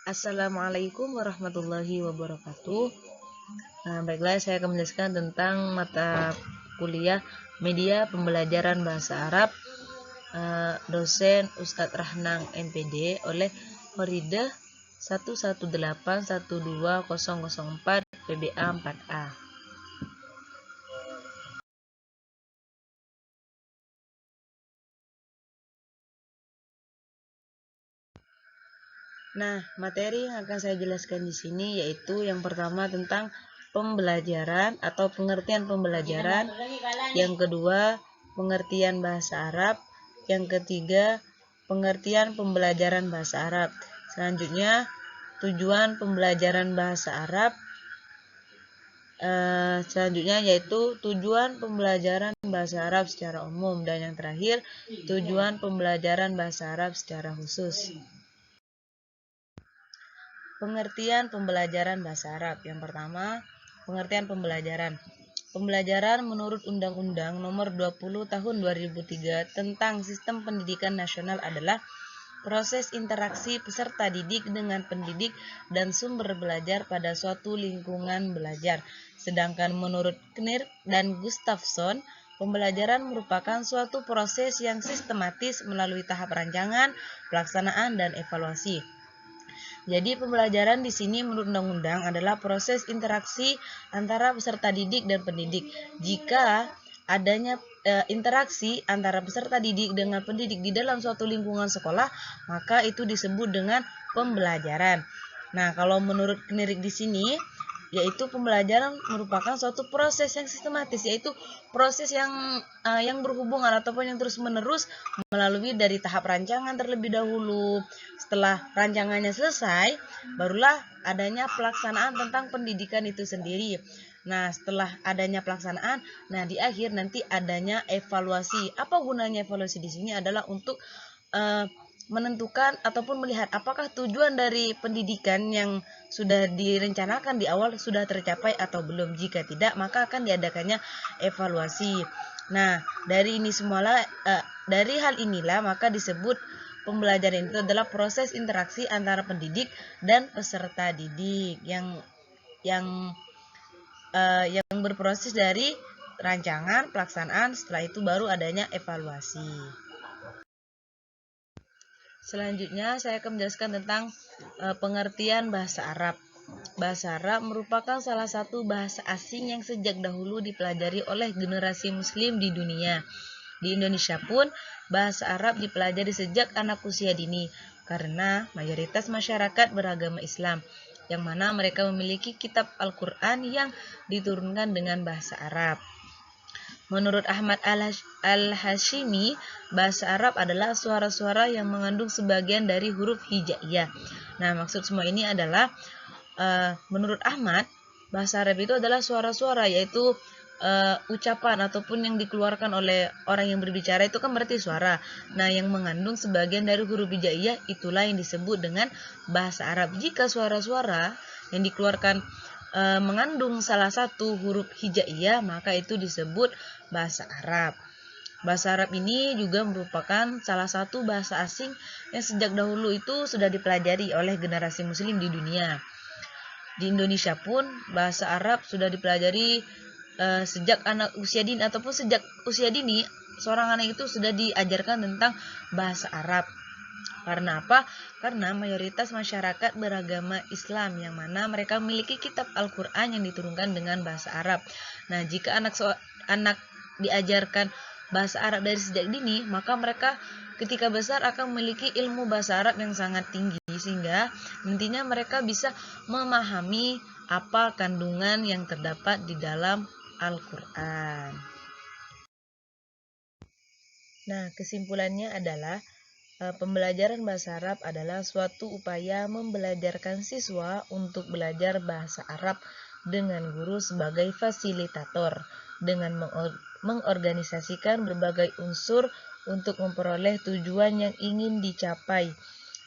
Assalamualaikum warahmatullahi wabarakatuh. Baiklah, saya akan menjelaskan tentang mata kuliah media pembelajaran bahasa Arab, dosen Ustadz Rahnang MPD oleh Horide 118120004 PBA 4A. Nah, materi yang akan saya jelaskan di sini yaitu yang pertama tentang pembelajaran atau pengertian pembelajaran, yang kedua pengertian bahasa Arab, yang ketiga pengertian pembelajaran bahasa Arab. Selanjutnya tujuan pembelajaran bahasa Arab. Selanjutnya yaitu tujuan pembelajaran bahasa Arab secara umum, dan yang terakhir tujuan pembelajaran bahasa Arab secara khusus. Pengertian pembelajaran bahasa Arab. Yang pertama, pengertian pembelajaran. Pembelajaran menurut Undang-Undang Nomor 20 Tahun 2003 tentang Sistem Pendidikan Nasional adalah proses interaksi peserta didik dengan pendidik dan sumber belajar pada suatu lingkungan belajar. Sedangkan menurut Knirk dan Gustafson, pembelajaran merupakan suatu proses yang sistematis melalui tahap rancangan, pelaksanaan, dan evaluasi. Jadi pembelajaran di sini menurut undang-undang adalah proses interaksi antara peserta didik dan pendidik. Jika adanya interaksi antara peserta didik dengan pendidik di dalam suatu lingkungan sekolah, maka itu disebut dengan pembelajaran. Nah, kalau menurut Knirik di sini, yaitu pembelajaran merupakan suatu proses yang sistematis, yaitu proses yang berhubungan ataupun yang terus-menerus melalui dari tahap rancangan terlebih dahulu. Setelah rancangannya selesai, barulah adanya pelaksanaan tentang pendidikan itu sendiri. Nah, setelah adanya pelaksanaan, nah di akhir nanti adanya evaluasi. Apa gunanya evaluasi di sini adalah untuk menentukan ataupun melihat apakah tujuan dari pendidikan yang sudah direncanakan di awal sudah tercapai atau belum. Jika tidak, maka akan diadakannya evaluasi. Nah, dari hal inilah maka disebut pembelajaran itu adalah proses interaksi antara pendidik dan peserta didik yang berproses dari rancangan, pelaksanaan, setelah itu baru adanya evaluasi. Selanjutnya saya akan menjelaskan tentang pengertian bahasa Arab. Bahasa Arab merupakan salah satu bahasa asing yang sejak dahulu dipelajari oleh generasi muslim di dunia. Di Indonesia pun bahasa Arab dipelajari sejak anak usia dini karena mayoritas masyarakat beragama Islam, yang mana mereka memiliki kitab Al-Quran yang diturunkan dengan bahasa Arab. Menurut Ahmad Al-Hashimi, bahasa Arab adalah suara-suara yang mengandung sebagian dari huruf hijaiyah. Nah, maksud semua ini adalah menurut Ahmad, bahasa Arab itu adalah suara-suara, yaitu ucapan ataupun yang dikeluarkan oleh orang yang berbicara itu kan berarti suara. Nah, yang mengandung sebagian dari huruf hijaiyah itulah yang disebut dengan bahasa Arab. Jika suara-suara yang dikeluarkan mengandung salah satu huruf hijaiyah, maka itu disebut bahasa Arab. Bahasa Arab ini juga merupakan salah satu bahasa asing yang sejak dahulu itu sudah dipelajari oleh generasi muslim di dunia. Di Indonesia pun bahasa Arab sudah dipelajari sejak anak usia dini ataupun sejak usia dini, seorang anak itu sudah diajarkan tentang bahasa Arab. Karena apa? Karena mayoritas masyarakat beragama Islam, yang mana mereka memiliki kitab Al-Quran yang diturunkan dengan bahasa Arab. Nah, jika anak diajarkan bahasa Arab dari sejak dini, maka mereka ketika besar akan memiliki ilmu bahasa Arab yang sangat tinggi, sehingga nantinya mereka bisa memahami apa kandungan yang terdapat di dalam Al-Quran. Nah, kesimpulannya adalah pembelajaran bahasa Arab adalah suatu upaya membelajarkan siswa untuk belajar bahasa Arab dengan guru sebagai fasilitator, dengan mengorganisasikan berbagai unsur untuk memperoleh tujuan yang ingin dicapai,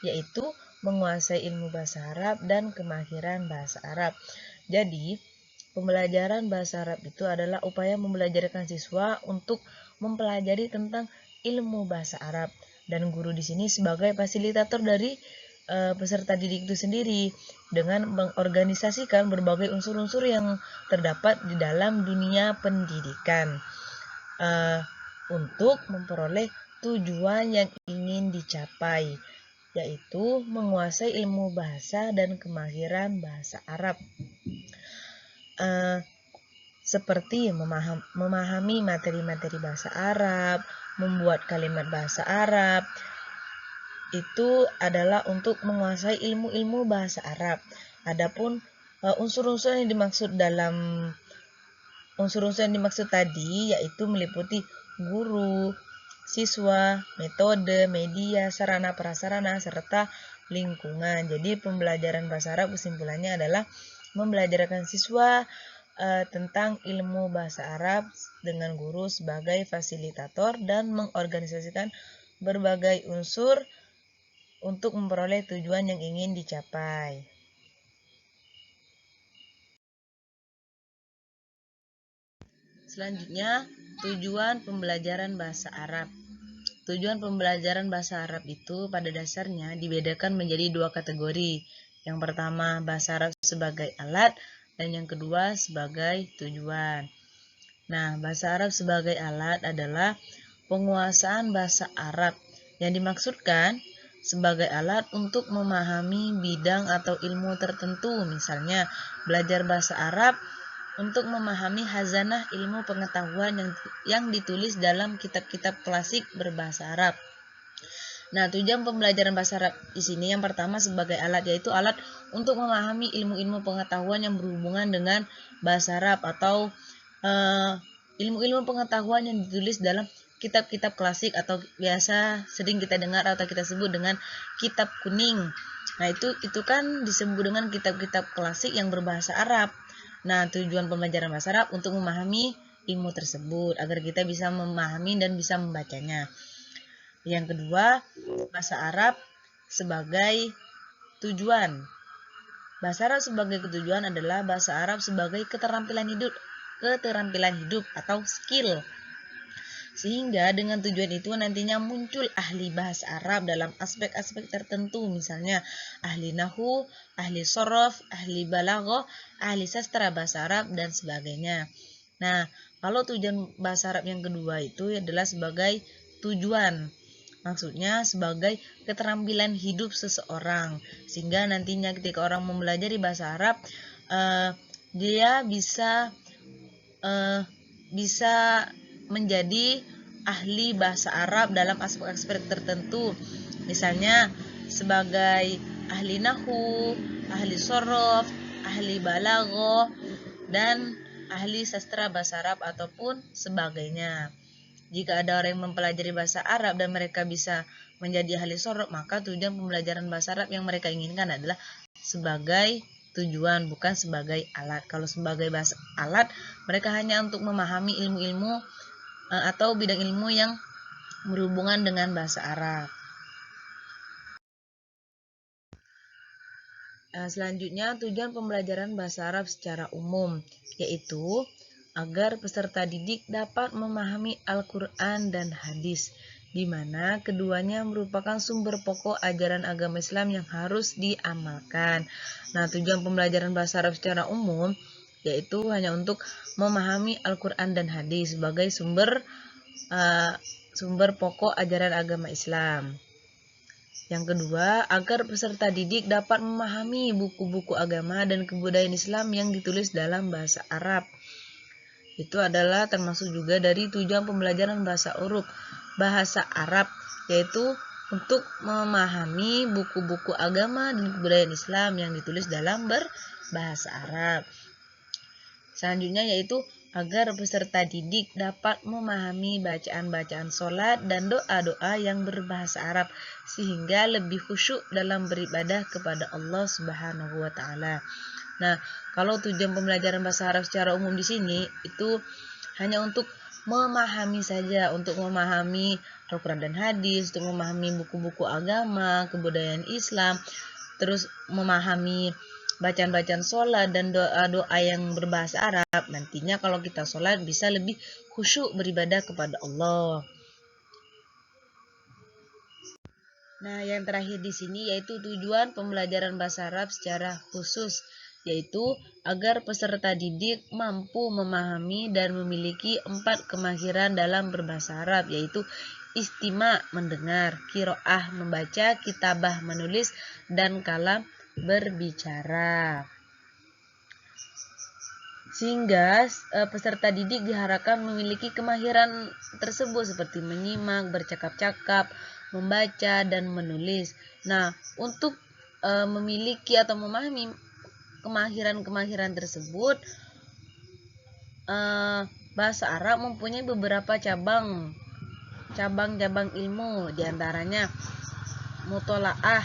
yaitu menguasai ilmu bahasa Arab dan kemahiran bahasa Arab. Jadi, pembelajaran bahasa Arab itu adalah upaya membelajarkan siswa untuk mempelajari tentang ilmu bahasa Arab, dan guru di sini sebagai fasilitator dari peserta didik itu sendiri dengan mengorganisasikan berbagai unsur-unsur yang terdapat di dalam dunia pendidikan untuk memperoleh tujuan yang ingin dicapai, yaitu menguasai ilmu bahasa dan kemahiran bahasa Arab. Seperti memahami materi-materi bahasa Arab, membuat kalimat bahasa Arab, itu adalah untuk menguasai ilmu-ilmu bahasa Arab. Adapun unsur-unsur yang dimaksud tadi yaitu meliputi guru, siswa, metode, media, sarana prasarana, serta lingkungan. Jadi pembelajaran bahasa Arab kesimpulannya adalah membelajarkan siswa tentang ilmu bahasa Arab dengan guru sebagai fasilitator dan mengorganisasikan berbagai unsur untuk memperoleh tujuan yang ingin dicapai. Selanjutnya, tujuan pembelajaran bahasa Arab. Tujuan pembelajaran bahasa Arab itu pada dasarnya dibedakan menjadi dua kategori. Yang pertama, bahasa Arab sebagai alat, dan yang kedua sebagai tujuan. Nah, bahasa Arab sebagai alat adalah penguasaan bahasa Arab yang dimaksudkan sebagai alat untuk memahami bidang atau ilmu tertentu, misalnya belajar bahasa Arab untuk memahami khazanah ilmu pengetahuan yang ditulis dalam kitab-kitab klasik berbahasa Arab. Nah, tujuan pembelajaran bahasa Arab di sini yang pertama sebagai alat, yaitu alat untuk memahami ilmu-ilmu pengetahuan yang berhubungan dengan bahasa Arab atau ilmu-ilmu pengetahuan yang ditulis dalam kitab-kitab klasik atau biasa sering kita dengar atau kita sebut dengan kitab kuning. Nah, itu kan disebut dengan kitab-kitab klasik yang berbahasa Arab. Nah, tujuan pembelajaran bahasa Arab untuk memahami ilmu tersebut agar kita bisa memahami dan bisa membacanya. Yang kedua, bahasa Arab sebagai tujuan. Bahasa Arab sebagai tujuan adalah bahasa Arab sebagai keterampilan hidup atau skill. Sehingga dengan tujuan itu nantinya muncul ahli bahasa Arab dalam aspek-aspek tertentu, misalnya ahli nahwu, ahli sorof, ahli balaghah, ahli sastra bahasa Arab, dan sebagainya. Nah, kalau tujuan bahasa Arab yang kedua itu adalah sebagai tujuan. Maksudnya sebagai keterampilan hidup seseorang, sehingga nantinya ketika orang mempelajari bahasa Arab, dia bisa menjadi ahli bahasa Arab dalam aspek-aspek tertentu, misalnya sebagai ahli nahwu, ahli sorof, ahli balaghah, dan ahli sastra bahasa Arab ataupun sebagainya. Jika ada orang yang mempelajari bahasa Arab dan mereka bisa menjadi ahli sorof, maka tujuan pembelajaran bahasa Arab yang mereka inginkan adalah sebagai tujuan, bukan sebagai alat. Kalau sebagai bahasa alat, mereka hanya untuk memahami ilmu-ilmu atau bidang ilmu yang berhubungan dengan bahasa Arab. Selanjutnya, tujuan pembelajaran bahasa Arab secara umum, yaitu agar peserta didik dapat memahami Al-Quran dan hadis, di mana keduanya merupakan sumber pokok ajaran agama Islam yang harus diamalkan. Nah, tujuan pembelajaran bahasa Arab secara umum yaitu hanya untuk memahami Al-Quran dan hadis sebagai sumber pokok ajaran agama Islam. Yang kedua, agar peserta didik dapat memahami buku-buku agama dan kebudayaan Islam yang ditulis dalam bahasa Arab. Itu adalah termasuk juga dari tujuan pembelajaran bahasa Arab, yaitu untuk memahami buku-buku agama dan kebudayaan Islam yang ditulis dalam berbahasa Arab. Selanjutnya yaitu agar peserta didik dapat memahami bacaan-bacaan sholat dan doa-doa yang berbahasa Arab sehingga lebih khusyuk dalam beribadah kepada Allah Subhanahu wa taala. Nah, kalau tujuan pembelajaran bahasa Arab secara umum di sini itu hanya untuk memahami saja, untuk memahami Al-Quran dan hadis, untuk memahami buku-buku agama, kebudayaan Islam, terus memahami bacaan-bacaan sholat dan doa-doa yang berbahasa Arab. Nantinya kalau kita sholat bisa lebih khusyuk beribadah kepada Allah. Nah, yang terakhir di sini yaitu tujuan pembelajaran bahasa Arab secara khusus, yaitu agar peserta didik mampu memahami dan memiliki 4 kemahiran dalam berbahasa Arab, yaitu istima mendengar, kiroah membaca, kitabah menulis, dan kalam berbicara. Sehingga peserta didik diharapkan memiliki kemahiran tersebut seperti menyimak, bercakap-cakap, membaca, dan menulis. Nah, untuk memiliki atau memahami kemahiran-kemahiran tersebut, bahasa Arab mempunyai beberapa cabang-cabang ilmu, diantaranya mutolaah,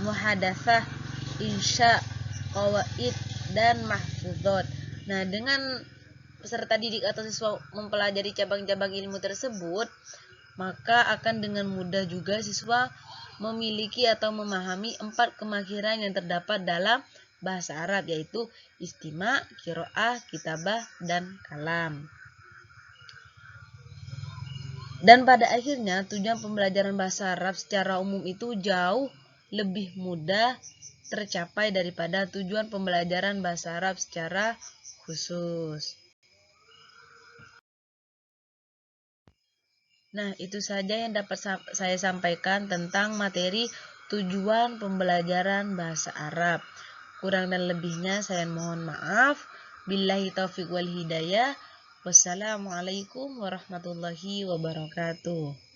muhadatsah, insya, qawaid, dan mahfudhot. Nah, dengan peserta didik atau siswa mempelajari cabang-cabang ilmu tersebut, maka akan dengan mudah juga siswa memiliki atau memahami 4 kemahiran yang terdapat dalam bahasa Arab, yaitu istima, kiroah, kitabah, dan kalam. Dan pada akhirnya tujuan pembelajaran bahasa Arab secara umum itu jauh lebih mudah tercapai daripada tujuan pembelajaran bahasa Arab secara khusus. Nah, itu saja yang dapat saya sampaikan tentang materi tujuan pembelajaran bahasa Arab. Kurang dan lebihnya saya mohon maaf. Billahi taufiq wal hidayah. Wassalamualaikum warahmatullahi wabarakatuh.